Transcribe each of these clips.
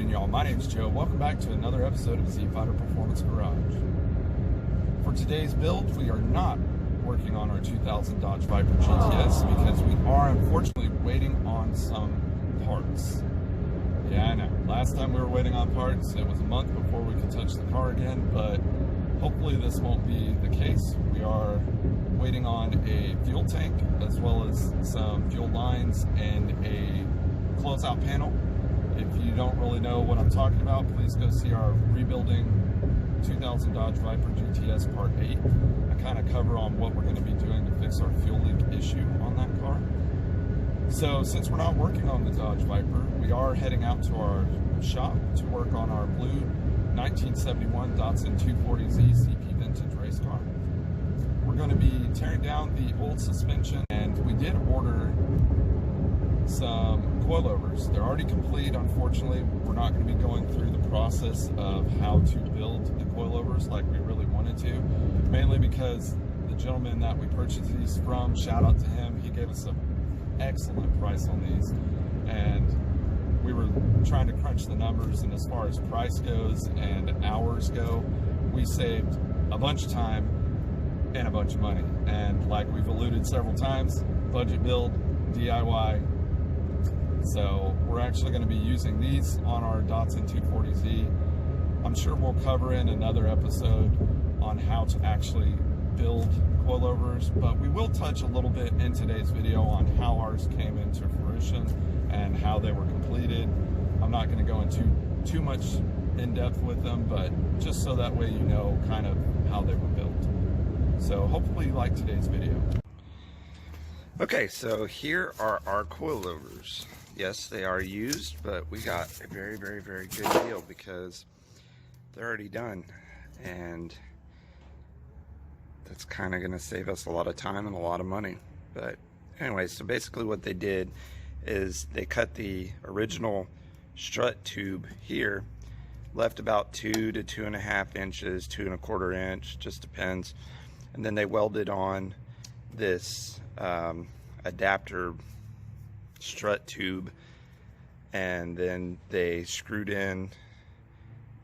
morning, y'all. My name's Joe. Welcome back to another episode of Zfighterperformance Garage. For today's build, we are not working on our 2000 Dodge Viper GTS because we are unfortunately waiting on some parts. Yeah, I know. Last time we were waiting on parts, it was a month before we could touch the car again, but hopefully this won't be the case. We are waiting on a fuel tank as well as some fuel lines and a closeout panel. If you don't really know what I'm talking about, please go see our rebuilding 2000 Dodge Viper GTS Part 8. I kind of cover on what we're going to be doing to fix our fuel leak issue on that car. So since we're not working on the Dodge Viper, we are heading out to our shop to work on our blue 1971 Datsun 240Z CP vintage race car. We're going to be tearing down the old suspension, and we did order some coilovers. They're already complete. Unfortunately, we're not going to be going through the process of how to build the coilovers like we really wanted to, mainly because the gentleman that we purchased these from, shout out to him, he gave us an excellent price on these, and we were trying to crunch the numbers, and as far as price goes and hours go, we saved a bunch of time and a bunch of money. And like we've alluded several times, budget build, DIY. So we're actually going to be using these on our Datsun 240Z. I'm sure we'll cover in another episode on how to actually build coilovers, but we will touch a little bit in today's video on how ours came into fruition and how they were completed. I'm not going to go into too much in depth with them, but just so that way you know kind of how they were built. So hopefully you like today's video. Okay, so here are our coilovers. Yes, they are used, but we got a very, very, very good deal because they're already done, and that's kind of going to save us a lot of time and a lot of money. But anyway, so basically what they did is they cut the original strut tube here, left about 2 to 2.5 inches, 2 1/4 inch, just depends, and then they welded on this adapter strut tube, and then they screwed in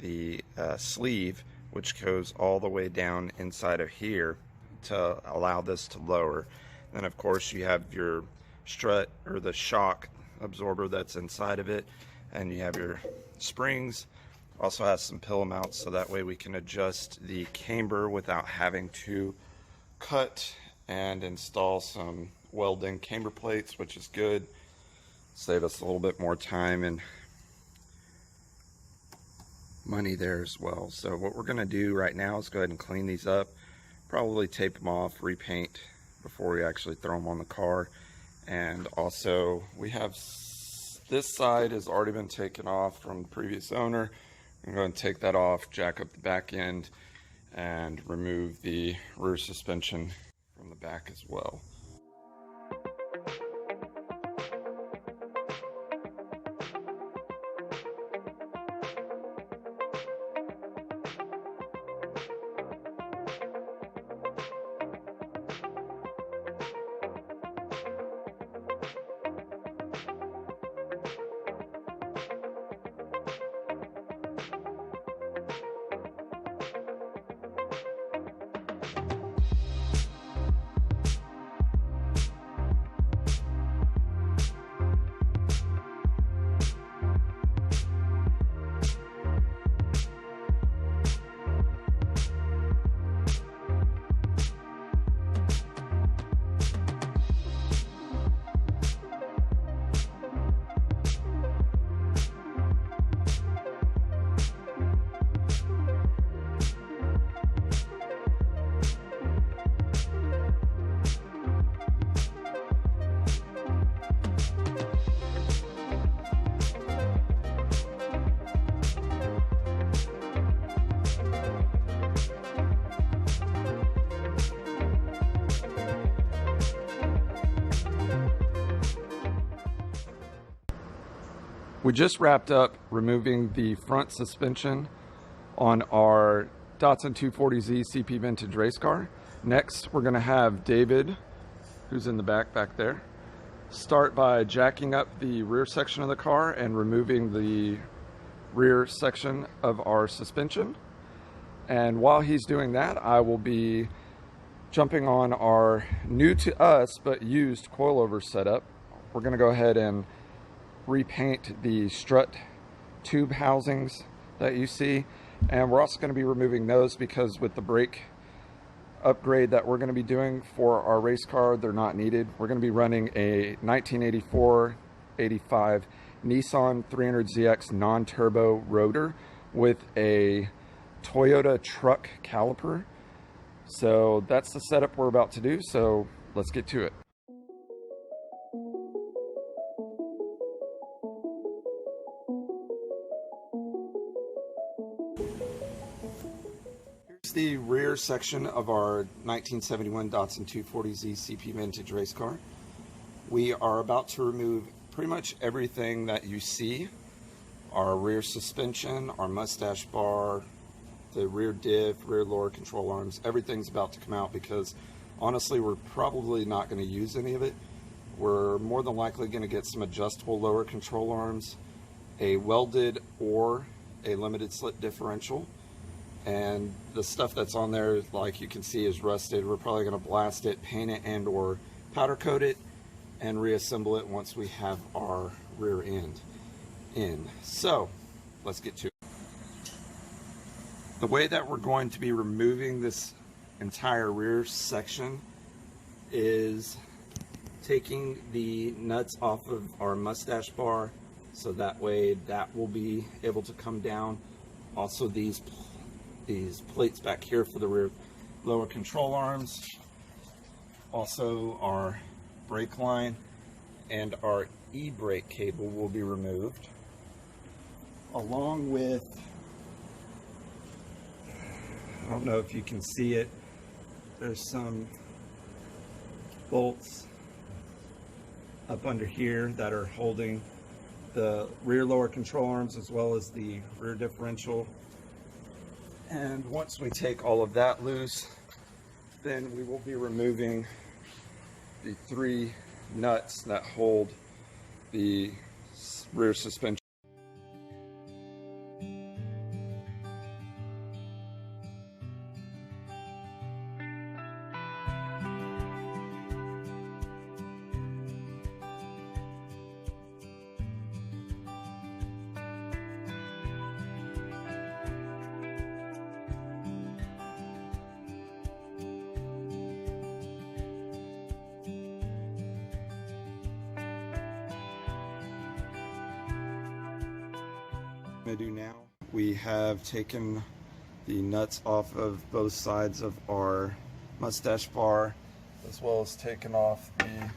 the sleeve, which goes all the way down inside of here to allow this to lower. Then of course you have your strut or the shock absorber that's inside of it, and you have your springs. Also has some pillow mounts, so that way we can adjust the camber without having to cut and install some welding camber plates, which is good. Save us a little bit more time and money there as well. So what we're going to do right now is go ahead and clean these up, probably tape them off, repaint before we actually throw them on the car. And also we have this side has already been taken off from the previous owner. I'm going to take that off, jack up the back end, and remove the rear suspension from the back as well. We just wrapped up removing the front suspension on our Datsun 240Z CP vintage race car. Next, we're going to have David, who's in the back there, start by jacking up the rear section of the car and removing the rear section of our suspension. And while he's doing that, I will be jumping on our new to us but used coilover setup. We're going to go ahead and repaint the strut tube housings that you see, and we're also going to be removing those because with the brake upgrade that we're going to be doing for our race car, they're not needed. We're going to be running a 1984-85 Nissan 300ZX non-turbo rotor with a Toyota truck caliper. So that's the setup we're about to do, so let's get to it. Here's the rear section of our 1971 Datsun 240Z CP Vintage race car. We are about to remove pretty much everything that you see. Our rear suspension, our mustache bar, the rear diff, rear lower control arms, everything's about to come out because honestly we're probably not going to use any of it. We're more than likely going to get some adjustable lower control arms, a welded or a limited slit differential, and the stuff that's on there, like you can see, is rusted. We're probably going to blast it, paint it, and or powder coat it and reassemble it once we have our rear end in. So let's get to it. The way that we're going to be removing this entire rear section is taking the nuts off of our mustache bar, so that way that will be able to come down. Also these plates back here for the rear lower control arms, also our brake line and our e-brake cable will be removed, along with, I don't know if you can see it, there's some bolts up under here that are holding the rear lower control arms as well as the rear differential. And once we take all of that loose, then we will be removing the 3 nuts that hold the rear suspension. Going to do now, we have taken the nuts off of both sides of our mustache bar, as well as taken off the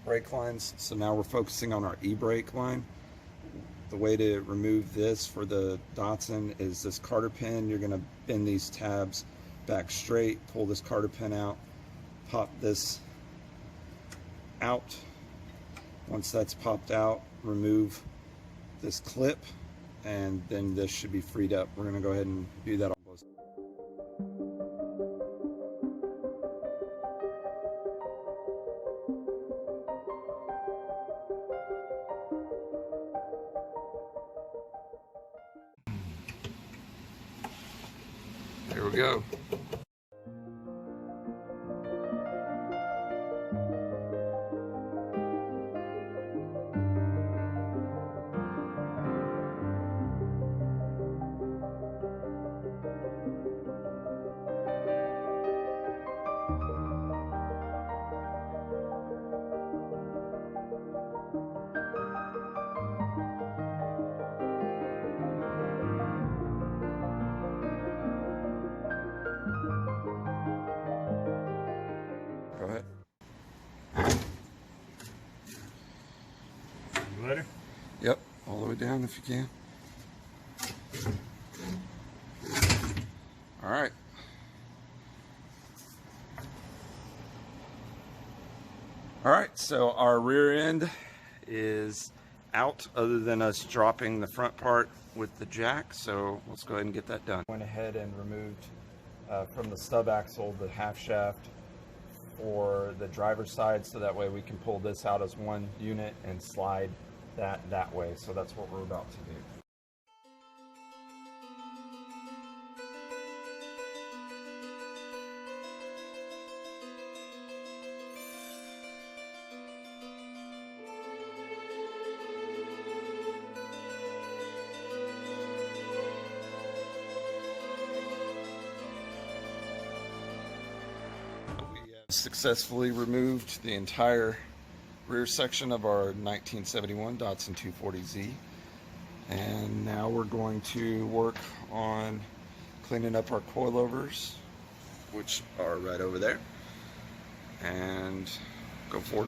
brake lines. So now we're focusing on our e-brake line. The way to remove this for the Datsun is this Carter pin. You're going to bend these tabs back straight, pull this Carter pin out, pop this out. Once that's popped out, remove this clip, and then this should be freed up. We're going to go ahead and do that on both sides. There we go. Go ahead. You ready? Yep, all the way down if you can. All right. All right, so our rear end is out other than us dropping the front part with the jack, so let's go ahead and get that done. Went ahead and removed from the stub axle the half shaft for the driver's side, so that way we can pull this out as one unit and slide that way. So that's what we're about to do. Successfully removed the entire rear section of our 1971 Datsun 240Z, and now we're going to work on cleaning up our coilovers, which are right over there, and go forward.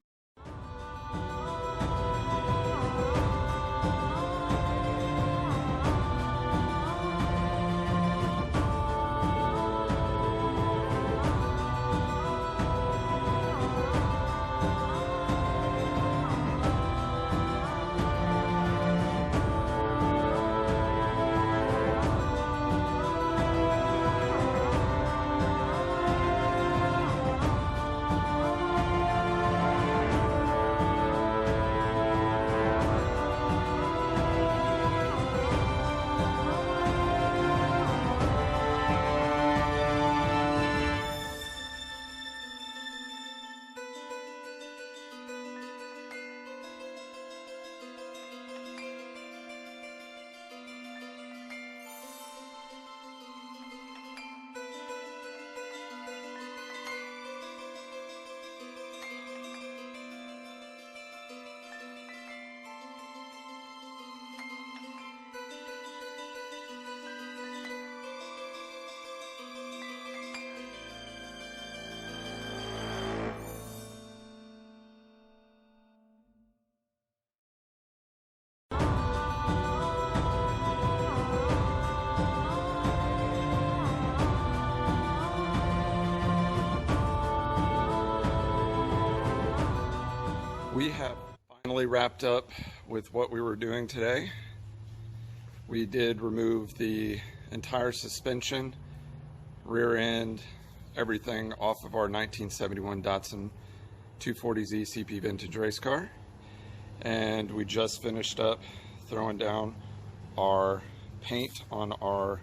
We have finally wrapped up with what we were doing today. We did remove the entire suspension, rear end, everything off of our 1971 Datsun 240Z CP vintage race car. And we just finished up throwing down our paint on our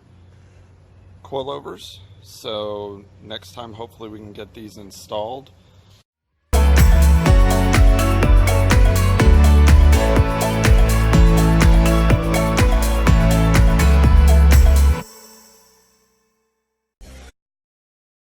coilovers. So next time, hopefully we can get these installed